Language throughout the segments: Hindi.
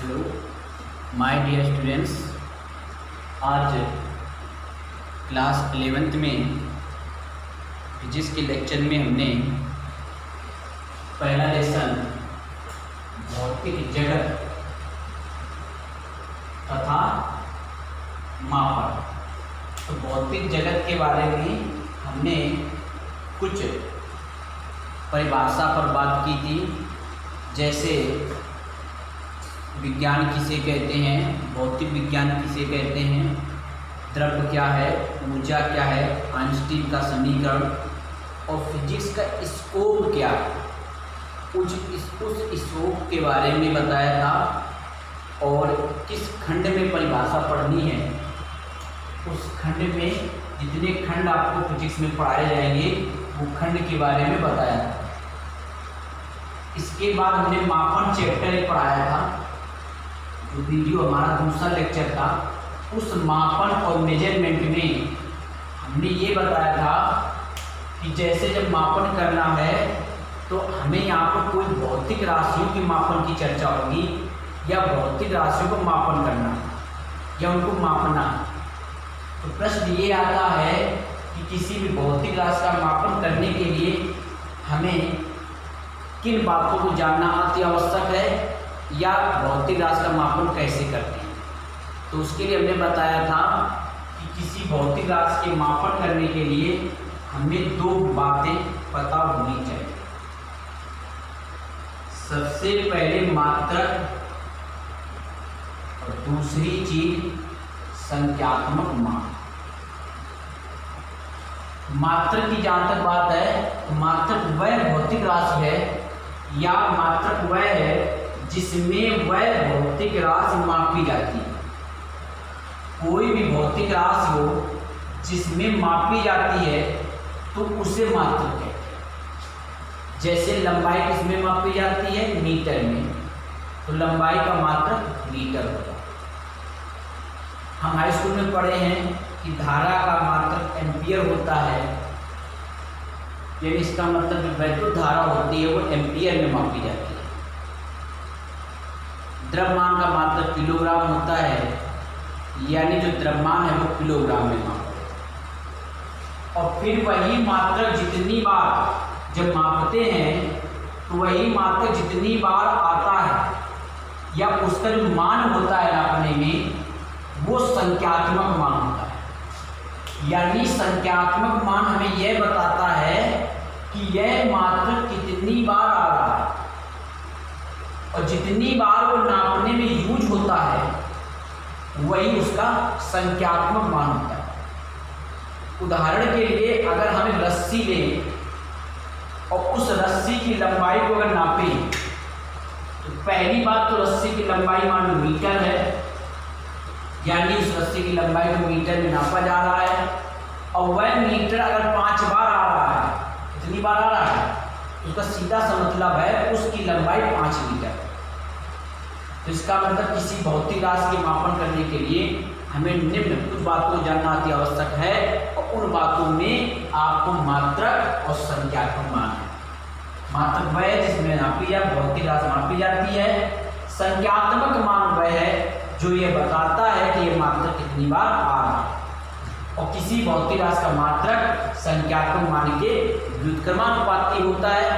हेलो माय डियर स्टूडेंट्स, आज क्लास 11th में फिजिक्स के लेक्चर में हमने पहला लेसन भौतिक जगत तथा मापन। तो भौतिक जगत के बारे में हमने कुछ परिभाषा पर बात की थी, जैसे विज्ञान किसे कहते हैं, भौतिक विज्ञान किसे कहते हैं, द्रव्य क्या है, ऊर्जा क्या है, आइंस्टीन का समीकरण और फिजिक्स का स्कोप क्या है, उस स्कोप के बारे में बताया था। और किस खंड में परिभाषा पढ़नी है, उस खंड में जितने खंड आपको फिजिक्स में पढ़ाए जाएंगे वो खंड के बारे में बताया था। इसके बाद हमने मापन चैप्टर पढ़ाया था, जो वीडियो हमारा दूसरा लेक्चर था। उस मापन और मेजरमेंट में हमने ये बताया था कि जैसे जब मापन करना है तो हमें यहाँ पर कोई भौतिक राशियों के मापन की चर्चा होगी, या भौतिक राशियों को मापन करना या उनको मापना। तो प्रश्न ये आता है कि किसी भी भौतिक राशि का मापन करने के लिए हमें किन बातों को जानना अति आवश्यक है, या भौतिक राशि का मापन कैसे करते हैं। तो उसके लिए हमने बताया था कि किसी भौतिक राशि के मापन करने के लिए हमें दो बातें पता होनी चाहिए। सबसे पहले मात्रक और दूसरी चीज संख्यात्मक मान। मात्रक की जहाँ तक बात है तो मात्रक वह भौतिक राशि है या मात्रक वह है जिसमें वह भौतिक राशि मापी जाती है। कोई भी भौतिक राशि हो जिसमें मापी जाती है तो उसे मात्रक कहते हैं। जैसे लंबाई किसमें मापी जाती है, मीटर में, तो लंबाई का मात्रक मीटर होगा। हम हाई स्कूल में पढ़े हैं कि धारा का मात्रक एम्पियर होता है, यानी इसका मतलब जो वैद्युत धारा होती है वो एम्पियर में मापी जाती है। द्रव्यमान का मात्रक किलोग्राम होता है, यानी जो द्रव्यमान है वो किलोग्राम में मापा है। और फिर वही मात्रक जितनी बार जब मापते हैं तो वही मात्रक जितनी बार आता है या उसका जो मान होता है नापने में वो संख्यात्मक मान होता है। यानी संख्यात्मक मान हमें यह बताता है कि यह मात्रक कितनी बार आ रहा है और जितनी बार वो नापने में यूज होता है वही उसका संख्यात्मक मान होता है। उदाहरण के लिए अगर हम रस्सी लें और उस रस्सी की लंबाई को अगर नापें तो पहली बात तो रस्सी की लंबाई मान लो मीटर है, यानी उस रस्सी की लंबाई को मीटर में नापा जा रहा है। और वह मीटर अगर 5 बार आ रहा है, कितनी बार आ रहा है, उसका सीधा सा मतलब है उसकी लंबाई 5 मीटर। तो इसका मतलब किसी भौतिक राशि के मापन करने के लिए हमें निम्न कुछ बातों को जानना अति आवश्यक है, और उन बातों में आपको मात्रक और संख्यात्मक मान है। मात्रक वह है जिसमें नापी या भौतिक राशि मापी जाती है। संख्यात्मक मान वह है जो ये बताता है कि ये मात्रक कितनी बार आ रहा है। और किसी भौतिक राशि का मात्रक संख्यात्मक मान के व्युत्क्रमानुपाती होता है,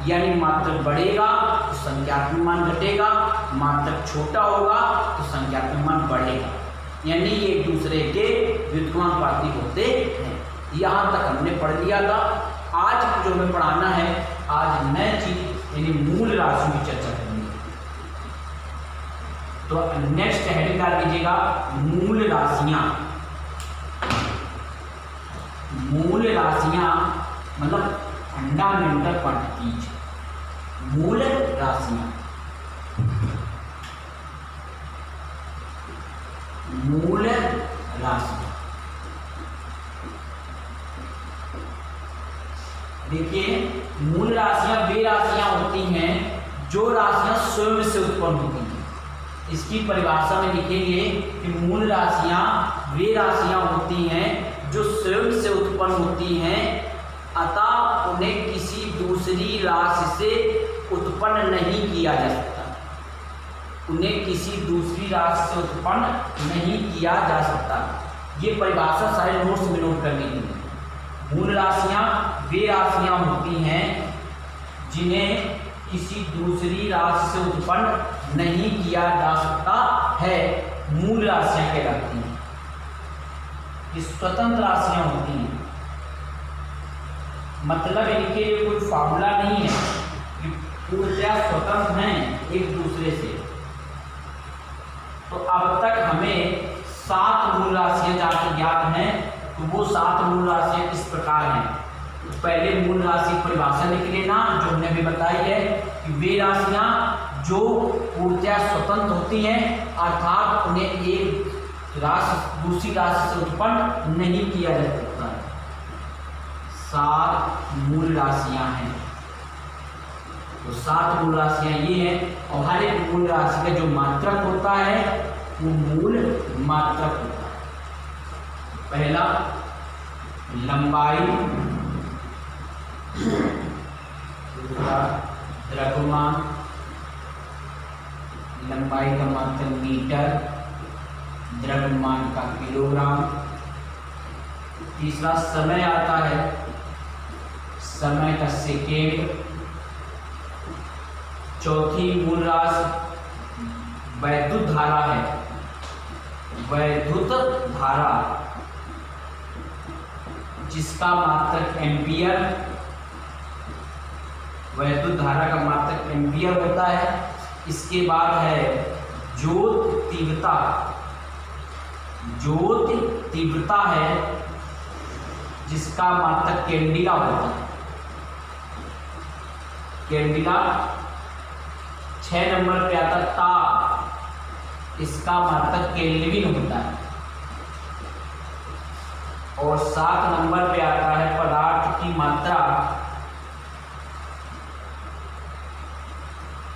यानी मात्रक बढ़ेगा तो संख्यात्मक मान घटेगा, मात्रक छोटा होगा तो संख्यात्मक मान बढ़ेगा, यानी ये एक दूसरे के व्युत्क्रमानुपाती होते हैं। यहाँ तक हमने पढ़ लिया था। आज जो हमें पढ़ाना है, आज नई चीज यानी मूल राशियों की चर्चा करनी है। तो नेक्स्ट हेडिंग डाल दीजिएगा मूल राशियां। मूल राशियां मतलब फंडामेंटल क्वांटिटीज, मूल राशियां। मूल राशियां देखिए, मूल राशियां वे राशियां होती हैं जो राशियां स्वयं से उत्पन्न होती हैं। इसकी परिभाषा में लिखेंगे कि मूल राशियां वे राशियां होती हैं जो स्वयं से उत्पन्न होती हैं, अतः उन्हें किसी दूसरी राशि से उत्पन्न नहीं किया जा सकता। उन्हें किसी दूसरी राशि से उत्पन्न नहीं किया जा सकता। ये परिभाषा सारे नोट्स में नोट करने की है। मूल राशियाँ वे राशियाँ होती हैं जिन्हें किसी दूसरी राशि से उत्पन्न नहीं किया जा सकता है, मूल राशियाँ कहलाती हैं। ये स्वतंत्र राशियाँ होती हैं, मतलब इनके लिए कोई फॉर्मूला नहीं है, ये पूर्णतः स्वतंत्र हैं एक दूसरे से। तो अब तक हमें 7 मूल राशियाँ जहाँ तक ज्ञात हैं, तो वो 7 मूल राशियाँ इस प्रकार हैं। तो पहले मूल राशि परिभाषा लिख लेना, जो हमने भी बताई है कि वे राशियाँ जो पूर्णतः स्वतंत्र होती हैं, अर्थात उन्हें एक राशि दूसरी राशि से उत्पन्न नहीं किया जा सकता। 7 मूल राशियाँ हैं। तो 7 मूल राशियाँ ये हैं, और हर एक मूल राशि का जो मात्रक होता है वो मूल मात्रक होता है। पहला लंबाई, दूसरा द्रव्यमान, लंबाई का मात्रक मीटर, द्रव्यमान का किलोग्राम। तीसरा समय आता है, समय का सेकेंड। चौथी मूल राशि वैद्युत धारा है, वैद्युत धारा जिसका मात्रक एम्पियर, वैद्युत धारा का मात्रक एम्पियर होता है। इसके बाद है ज्योत तीव्रता, ज्योत तीव्रता है जिसका मात्रक कैंडिला होता है। कैंडिला 6 नंबर पे आता ताप, इसका मात्रक केल्विन होता है। और 7 नंबर पे आता है पदार्थ की मात्रा,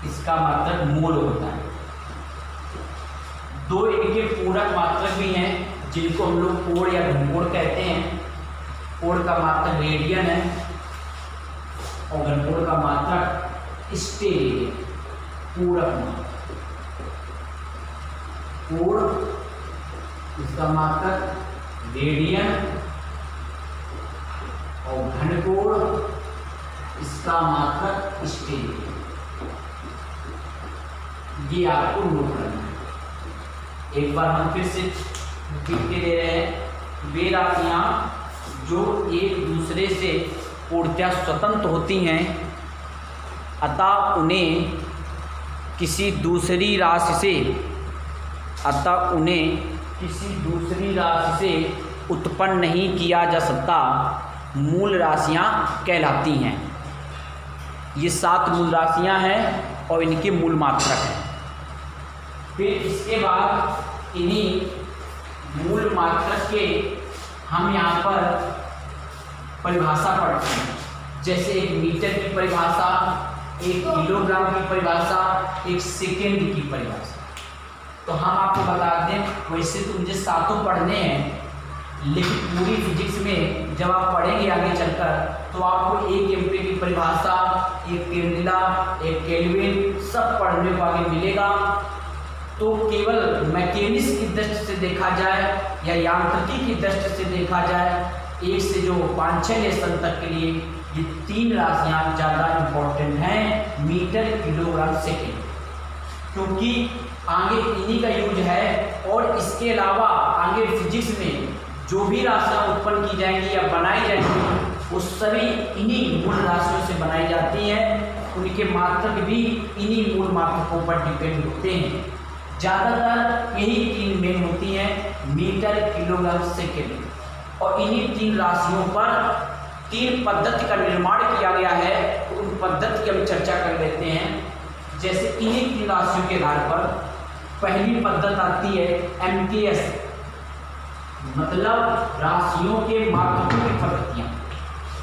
इसका मात्रक मोल होता है। 2 इनके पूरक मात्रक भी हैं जिनको हम लोग कोण या घनकोण कहते हैं। कोण का मात्रक रेडियन है और घनकोण का मात्रक स्टेरेडियन, पूरक मात्रक। कोण इसका मात्रक रेडियन और घनकोण इसका मात्रक स्टेरेडियन। ये आपको नोट करना है। एक बार हम फिर से लिख के दे रहे हैं, वे राशियाँ जो एक दूसरे से पूर्णतः स्वतंत्र होती हैं, अतः उन्हें किसी दूसरी राशि से उत्पन्न नहीं किया जा सकता, मूल राशियाँ कहलाती हैं। ये 7 मूल राशियाँ हैं और इनके मूल मात्रक हैं। फिर इसके बाद इन्हीं मूल मात्रक के हम यहाँ पर परिभाषा पढ़ते हैं। जैसे एक मीटर की परिभाषा, एक किलोग्राम की परिभाषा, एक सेकेंड की परिभाषा। तो हम आपको बता दें, वैसे तो मुझे 7 पढ़ने हैं, लेकिन पूरी फिजिक्स में जब आप पढ़ेंगे आगे चलकर, तो आपको एक एम्पीयर की परिभाषा, एक कैंडिला, एक केल्विन, सब पढ़ने को आगे मिलेगा। तो केवल मैकेनिक्स की दृष्टि से देखा जाए या यांत्रिकी की दृष्टि से देखा जाए, 1 से जो 5-6 लेसन तक के लिए ये 3 राशियाँ ज़्यादा इम्पोर्टेंट हैं, मीटर, किलोग्राम, सेकेंड, क्योंकि आगे इन्हीं का यूज है। और इसके अलावा आगे फिजिक्स में जो भी राशियाँ उत्पन्न की जाएंगी या बनाई जाएंगी, वो सभी इन्हीं मूल राशियों से बनाई जाती हैं। उनके मात्रक भी इन्हीं मूल मात्रकों पर डिपेंड होते हैं। ज़्यादातर यही 3 मेन होती हैं, मीटर, किलोग्राम, सेकेंड। और इन्हीं 3 राशियों पर 3 पद्धति का निर्माण किया गया है। तो उन पद्धति की हम चर्चा कर लेते हैं। जैसे इन्हीं 3 राशियों के आधार पर पहली पद्धति आती है MKS, मतलब राशियों के मात्रकों की पद्धतियाँ।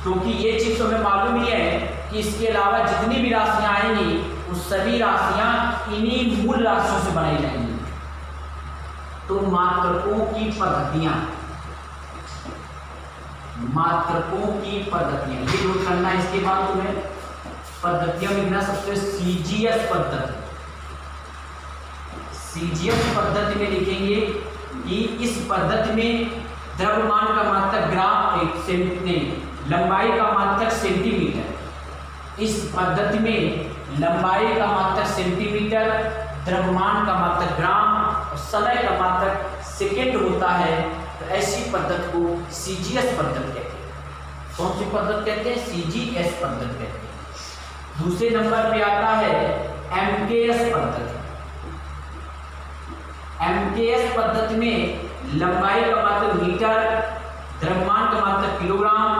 क्योंकि ये चीज़ तो हमें मालूम ही है कि इसके अलावा जितनी भी राशियाँ आएंगी, वो सभी राशियाँ इन्हीं मूल राशियों से बनाई जाएंगी। तो मात्रकों की पद्धतियाँ, ये नोट करना। इसके बाद तुम्हें पद्धतियाँ लिखना, सबसे CGS पद्धति, सीजीएस पद्धति में लिखेंगे कि इस पद्धति में द्रव्यमान का मात्रक ग्राम लंबाई का मात्रक सेंटीमीटर। इस पद्धति में लंबाई का मात्रक सेंटीमीटर, द्रव्यमान का मात्रक ग्राम और समय का मात्रक सेकेंड होता है। तो ऐसी पद्धति को सीजीएस पद्धति कहते हैं। कौन सी पद्धति कहते हैं? सीजीएस पद्धति कहते हैं। दूसरे नंबर पे आता है एमकेएस पद्धति। एमकेएस पद्धति में लंबाई का मात्रक मीटर, द्रव्यमान का मात्रक किलोग्राम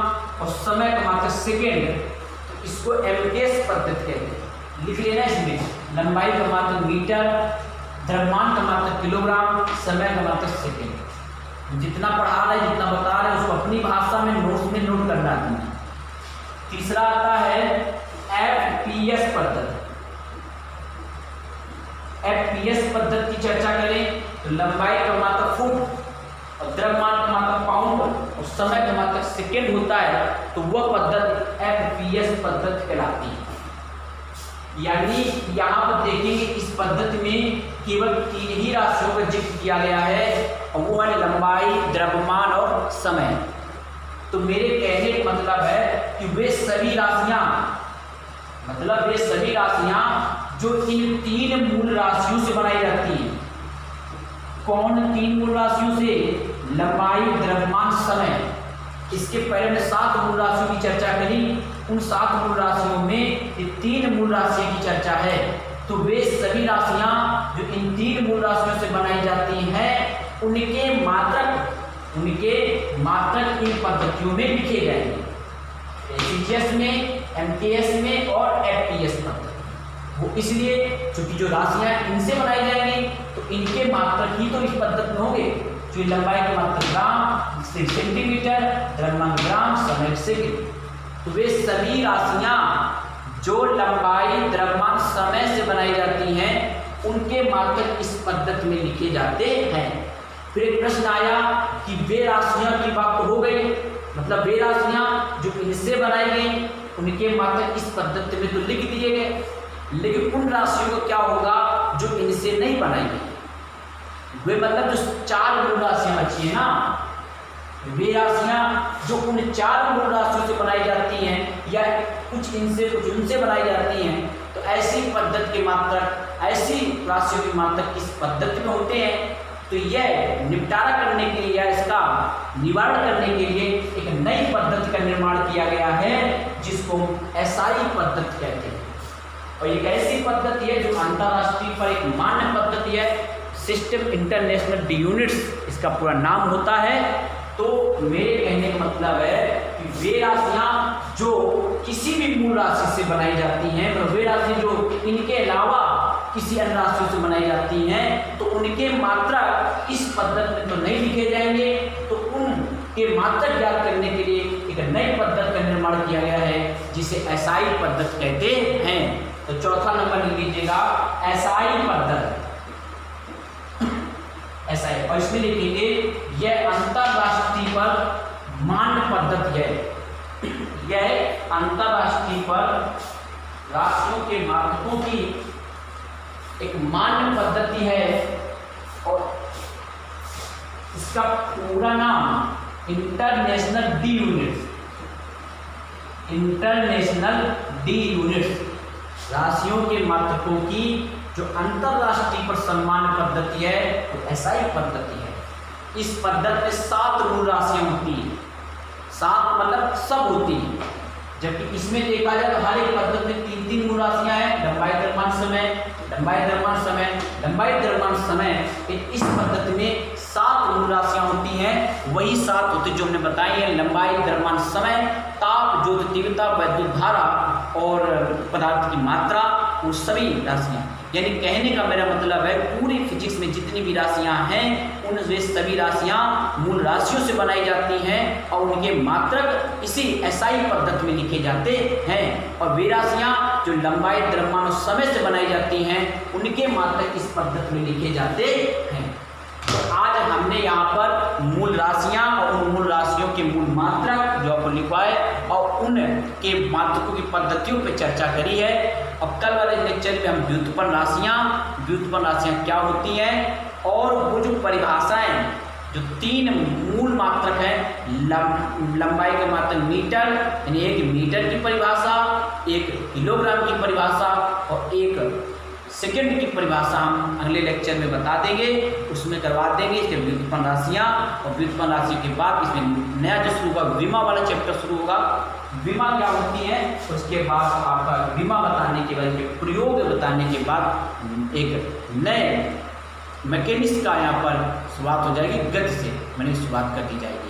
और समय का मात्रक सेकेंड। तो इसको एमकेएस पद्धति कहते हैं। लिख लेना इसमें, लंबाई का मात्रक मीटर, द्रव्यमान का मात्रक किलोग्राम, समय का मात्रक सेकेंड। जितना पढ़ा रहे, जितना बता रहे, उसको अपनी भाषा में नोट्स में नोट करना है। तीसरा आता है एफपीएस पद्धति। एफपीएस पद्धति की चर्चा करें तो लंबाई का मात्रक फुट और द्रव्यमान का मात्रक पाउंड और समय का मात्रक सेकेंड होता है। तो वह पद्धति एफपीएस पद्धति कहलाती है। यानी यहाँ पर देखेंगे इस पद्धति में केवल 3 ही राशियों का जिक्र किया गया है और वो है लंबाई, द्रव्यमान और समय। तो मेरे कहने का मतलब है कि वे सभी राशियां जो इन 3 मूल राशियों से बनाई जाती हैं। कौन 3 मूल राशियों से? लंबाई, द्रव्यमान, समय। इसके पहले ने 7 मूल राशियों की चर्चा करी। उन 7 मूल राशियों में ये 3 मूल राशियों की चर्चा है। तो वे सभी राशियां जो इन 3 मूल राशियों से बनाई जाती हैं, उनके मात्रक इन पद्धतियों में लिखे गए हैं। सीजीएस में, एमकेएस में और एफपीएस पद्धति। वो इसलिए क्योंकि जो राशियां इनसे बनाई जाएंगी तो इनके मात्रक ही तो इस पद्धति में होंगे। जो लंबाई का मात्रक ग्राम, सेंटीमीटर, द्रव्यमान ग्राम, समय सेकेंड। तो वे सभी राशियां जो लंबाई, द्रव्यमान, समय से बनाई जाती हैं, उनके मात्रक इस पद्धति में लिखे जाते हैं। फिर एक प्रश्न आया कि वे राशियां की बात तो हो गई, मतलब वे राशियां जो इनसे बनाई गई उनके मात्रक इस पद्धति में तो लिख दिए गए, लेकिन उन राशियों का क्या होगा जो इनसे नहीं बनाई गई? वे मतलब जो 4 मूल राशियां बची है ना, वे राशियां जो उन 4 मूल राशियों से बनाई जाती हैं या कुछ इनसे कुछ उनसे बनाई जाती हैं, तो ऐसी पद्धति के मात्रक, ऐसी राशियों के मात्रक इस पद्धति में होते हैं। तो यह निपटारा करने के लिए या इसका निवारण करने के लिए एक नई पद्धति का निर्माण किया गया है जिसको एसआई पद्धति कहते हैं। और एक ऐसी पद्धति है जो अंतरराष्ट्रीय पर एक मान्य पद्धति है। सिस्टम इंटरनेशनल डी यूनिट्स इसका पूरा नाम होता है। तो मेरे कहने का मतलब है कि वे राशियां जो किसी भी मूल राशि से बनाई जाती हैं, तो वे राशि जो इनके अलावा किसी अन्य राशियों से बनाई जाती हैं, तो उनके मात्रक इस पद्धति में तो नहीं लिखे जाएंगे। तो उनके मात्रक ज्ञात करने के लिए एक नई पद्धति का निर्माण किया गया है जिसे एसआई पद्धति कहते हैं। तो चौथा नंबर लिख लीजिएगा, एसआई पद्धति। एसआई, और इसमें लिखेंगे यह अंतरराष्ट्रीय पर मान्य पद्धति है। यह अंतरराष्ट्रीय पर राशियों के मात्रकों की एक मान्य पद्धति है और इसका पूरा नाम international D units, international D units, राशियों के मात्रकों की जो अंतरराष्ट्रीय पर सम्मान पद्धति है वो एसआई पद्धति है। इस पद्धति में 7 मूल राशियां होती हैं। 7 मतलब सब होती हैं, जबकि इसमें देखा जाए तो हर एक पद्धति में 3-3 मूल राशियां हैं। लंबाई, द्रव्यमान, समय, लंबाई, द्रव्यमान, समय, लंबाई, द्रव्यमान, समय। इस पद्धति में 7 मूल राशियां होती हैं। वही 7 होती जो हमने बताई है, लंबाई, द्रव्यमान, समय, ताप, ज्योति तीव्रता, वैद्युत धारा और पदार्थ की मात्रा, वो सभी राशियां। यानी कहने का मेरा मतलब है पूरी फिजिक्स में जितनी भी राशियां हैं उन वे सभी राशियां मूल राशियों से बनाई जाती हैं और उनके मात्रक इसी एसआई पद्धति में लिखे जाते हैं। और वे राशियां जो लंबाई, द्रव्यमान और समय से बनाई जाती हैं उनके मात्रक इस पद्धति में लिखे जाते हैं। तो आज हमने यहाँ पर मूल राशियां और उन मूल राशियों के मूल मात्रक जो आपको लिखवाए और उनके मात्रकों की पद्धतियों पर चर्चा करी है। और कल वाले लेक्चर में हम व्युत्पन्न राशियाँ क्या होती हैं और वो जो परिभाषाएं, जो 3 मूल मात्रक हैं, लंबाई का मात्रक मीटर, यानी 1 मीटर की परिभाषा, 1 किलोग्राम की परिभाषा और 1 सेकंड की परिभाषा हम अगले लेक्चर में बता देंगे, उसमें करवा देंगे इसके व्युत्पन्न राशियाँ। और व्युत्पन्न राशि के बाद इसमें नया जो शुरू होगा, विमा वाला चैप्टर शुरू होगा। विमा क्या होती है, उसके बाद आपका विमा बताने के बाद, प्रयोग बताने के बाद एक नए मैकेनिक्स का यहाँ पर शुरुआत हो जाएगी, गति से मैंने शुरुआत कर दी जाएगी।